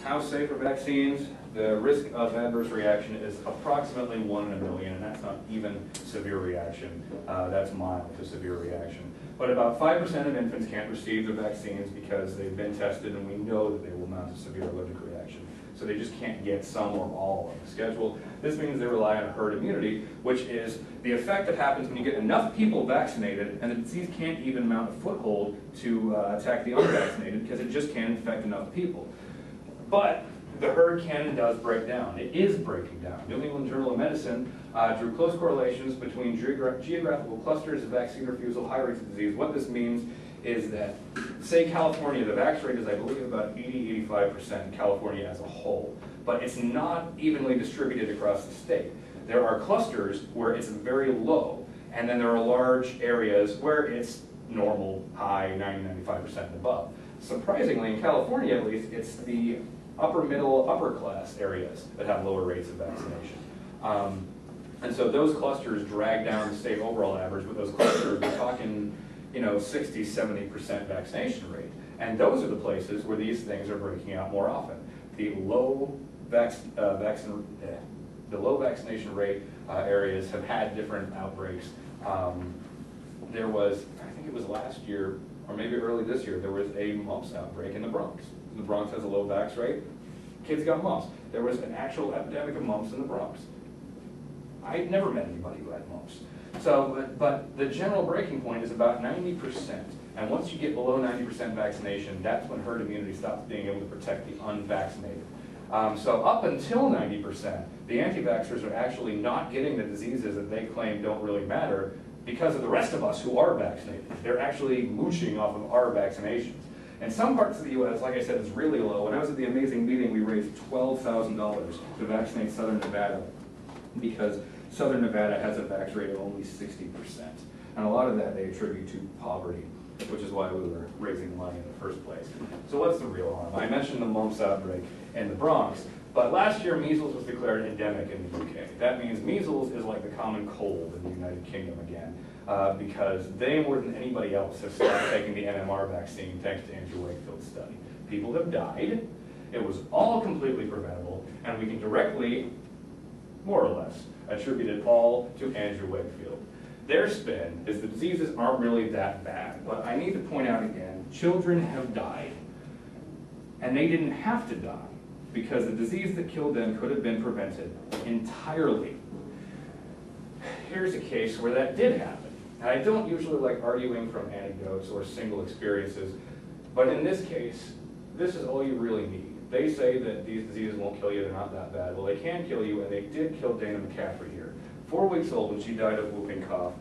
How safe are vaccines? The risk of adverse reaction is approximately 1 in a million, and that's not even severe reaction. That's mild to severe reaction. But about 5% of infants can't receive the vaccines because they've been tested and we know that they will mount a severe allergic reaction. So they just can't get some or all on the schedule. This means they rely on herd immunity, which is the effect that happens when you get enough people vaccinated and the disease can't even mount a foothold to attack the unvaccinated because it just can't infect enough people. But the herd can and does break down. It is breaking down. New England Journal of Medicine drew close correlations between geographical clusters of vaccine refusal, high rates of disease. What this means is that, say California, the vax rate is, I believe, about 80–85% in California as a whole, but it's not evenly distributed across the state. There are clusters where it's very low, and then there are large areas where it's normal, high, 90–95% and above. Surprisingly, in California at least, it's the upper middle, upper class areas that have lower rates of vaccination. And so those clusters drag down the state overall average, but those clusters, we're talking, 60–70% vaccination rate. And those are the places where these things are breaking out more often. The low vaccination rate areas have had different outbreaks. There was, I think it was last year, or maybe early this year, there was a mumps outbreak in the Bronx. The Bronx has a low vax rate. Kids got mumps. There was an actual epidemic of mumps in the Bronx. I'd never met anybody who had mumps. So, but the general breaking point is about 90%. And once you get below 90% vaccination, that's when herd immunity stops being able to protect the unvaccinated. So up until 90%, the anti-vaxxers are actually not getting the diseases that they claim don't really matter because of the rest of us who are vaccinated. They're actually mooching off of our vaccinations. In some parts of the U.S., like I said, it's really low. When I was at the amazing meeting, we raised $12,000 to vaccinate Southern Nevada because Southern Nevada has a vax rate of only 60%. And a lot of that they attribute to poverty, which is why we were raising the money in the first place. So what's the real harm? I mentioned the mumps outbreak in the Bronx, but last year measles was declared endemic in the UK. That means measles is like the common cold in the United Kingdom again, because they, more than anybody else, have started taking the MMR vaccine thanks to Andrew Wakefield's study. People have died, it was all completely preventable, and we can directly, more or less, attribute it all to Andrew Wakefield. Their spin is the diseases aren't really that bad, but I need to point out again, children have died, and they didn't have to die, because the disease that killed them could have been prevented entirely. Here's a case where that did happen. And I don't usually like arguing from anecdotes or single experiences, but in this case, this is all you really need. They say that these diseases won't kill you, they're not that bad. Well, they can kill you, and they did kill Dana McCaffrey here. 4 weeks old when she died of whooping cough.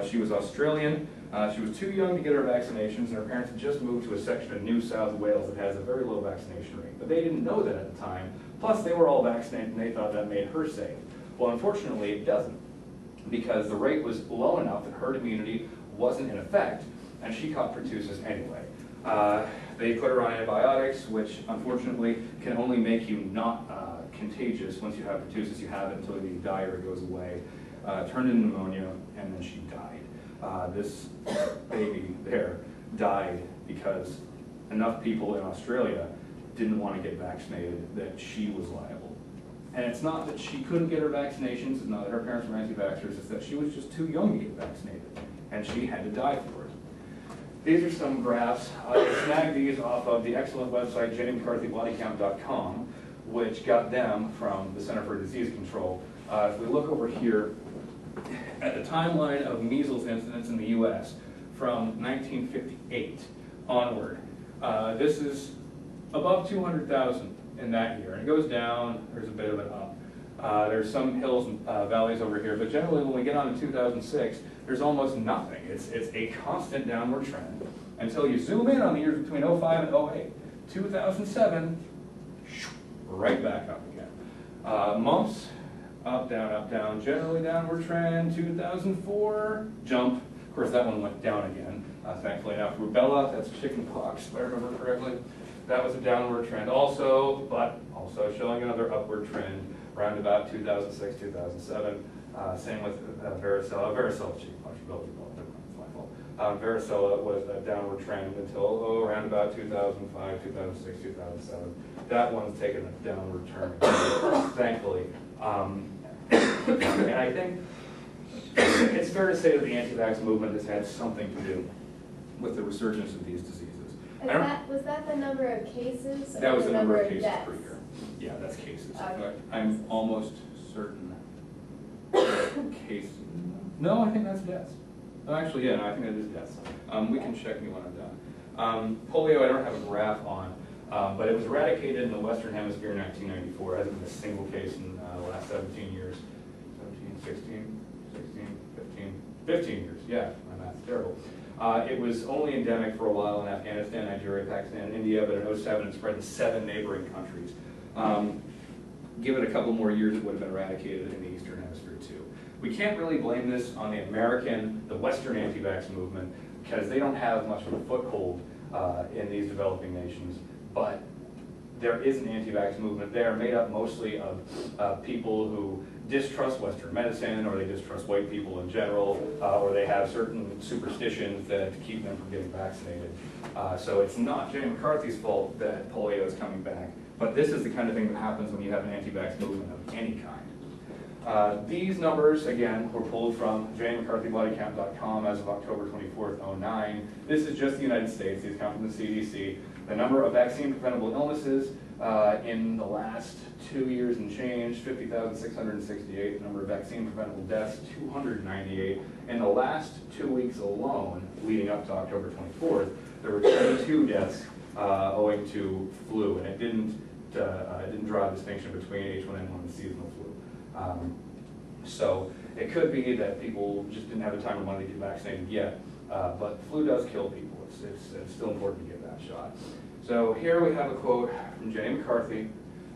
She was Australian. She was too young to get her vaccinations, and her parents had just moved to a section of New South Wales that has a very low vaccination rate. But they didn't know that at the time. Plus, they were all vaccinated, and they thought that made her safe. Well, unfortunately, it doesn't, because the rate was low enough that herd immunity wasn't in effect, and she caught pertussis anyway. They put her on antibiotics, which unfortunately can only make you not contagious. Once you have pertussis, you have it until the diarrhea goes away. Turned into pneumonia, and then she died. This baby there died because enough people in Australia didn't want to get vaccinated that she was liable. And it's not that she couldn't get her vaccinations, it's not that her parents were anti-vaxxers, it's that she was just too young to get vaccinated, and she had to die for it. These are some graphs. I snagged these off of the excellent website JennyMcCarthyBodyCount.com, which got them from the Center for Disease Control. If we look over here at the timeline of measles incidence in the U.S. from 1958 onward, this is above 200,000 in that year. And it goes down, there's a bit of an up. There's some hills and valleys over here, but generally when we get on to 2006, there's almost nothing. It's a constant downward trend until you zoom in on the years between 05 and 08. 2007, right back up again. Mumps, up, down, generally downward trend. 2004, jump. Of course, that one went down again, thankfully. Now, rubella, that's chicken pox, if I remember correctly. That was a downward trend also, but also showing another upward trend around about 2006, 2007. Same with varicella chickenpox, it's my fault. Varicella was a downward trend until around about 2005, 2006, 2007. That one's taken a downward turn, thankfully. And I think it's fair to say that the anti-vax movement has had something to do with the resurgence of these diseases. Was that the number of cases? That was the number of cases deaths? per year. Yeah, that's cases. Okay. I'm almost certain cases. No, I think that's deaths. Oh, actually, yeah, no, I think that is deaths. We can check me when I'm done. Polio, I don't have a graph on, but it was eradicated in the Western Hemisphere in 1994. It hasn't been a single case in the last 17 years. 17, 16, 15 years. Yeah, my math's terrible. It was only endemic for a while in Afghanistan, Nigeria, Pakistan, and India, but in 2007 it spread to 7 neighboring countries. Give it a couple more years, it would have been eradicated in the Eastern Hemisphere too. We can't really blame this on the Western anti-vax movement, because they don't have much of a foothold in these developing nations, but there is an anti-vax movement there made up mostly of people who distrust Western medicine, or they distrust white people in general, or they have certain superstitions that keep them from getting vaccinated. So it's not Jenny McCarthy's fault that polio is coming back, but this is the kind of thing that happens when you have an anti-vax movement of any kind. These numbers, again, were pulled from jmccarthybodycount.com as of October 24th, 2009. This is just the United States. These come from the CDC. The number of vaccine-preventable illnesses in the last 2 years and change, 50,668. The number of vaccine-preventable deaths, 298. In the last 2 weeks alone, leading up to October 24th, there were 22 deaths owing to flu, and it didn't draw a distinction between H1N1 and seasonal flu. So it could be that people just didn't have the time or money to get vaccinated yet, but flu does kill people. It's still important to get that shot. So here we have a quote from Jenny McCarthy.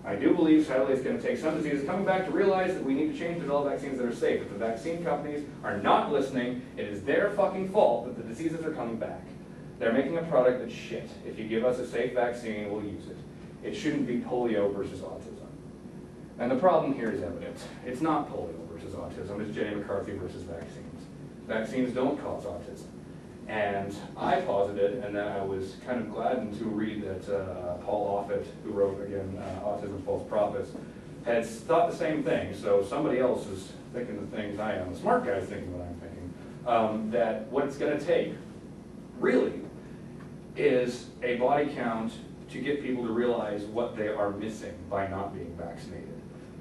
I do believe, sadly, it's going to take some diseases coming back to realize that we need to change and develop vaccines that are safe. If the vaccine companies are not listening, it is their fucking fault that the diseases are coming back. They're making a product that's shit. If you give us a safe vaccine, we'll use it. It shouldn't be polio versus autism. And the problem here is evident. It's not polio versus autism, it's Jenny McCarthy versus vaccines. Vaccines don't cause autism. And I posited, and then I was kind of gladdened to read that Paul Offit, who wrote, again, Autism False Prophets, had thought the same thing. So somebody else is thinking the things I am. The smart guy's thinking what I'm thinking. That what it's going to take, really, is a body count to get people to realize what they are missing by not being vaccinated.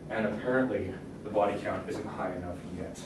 And apparently, the body count isn't high enough yet.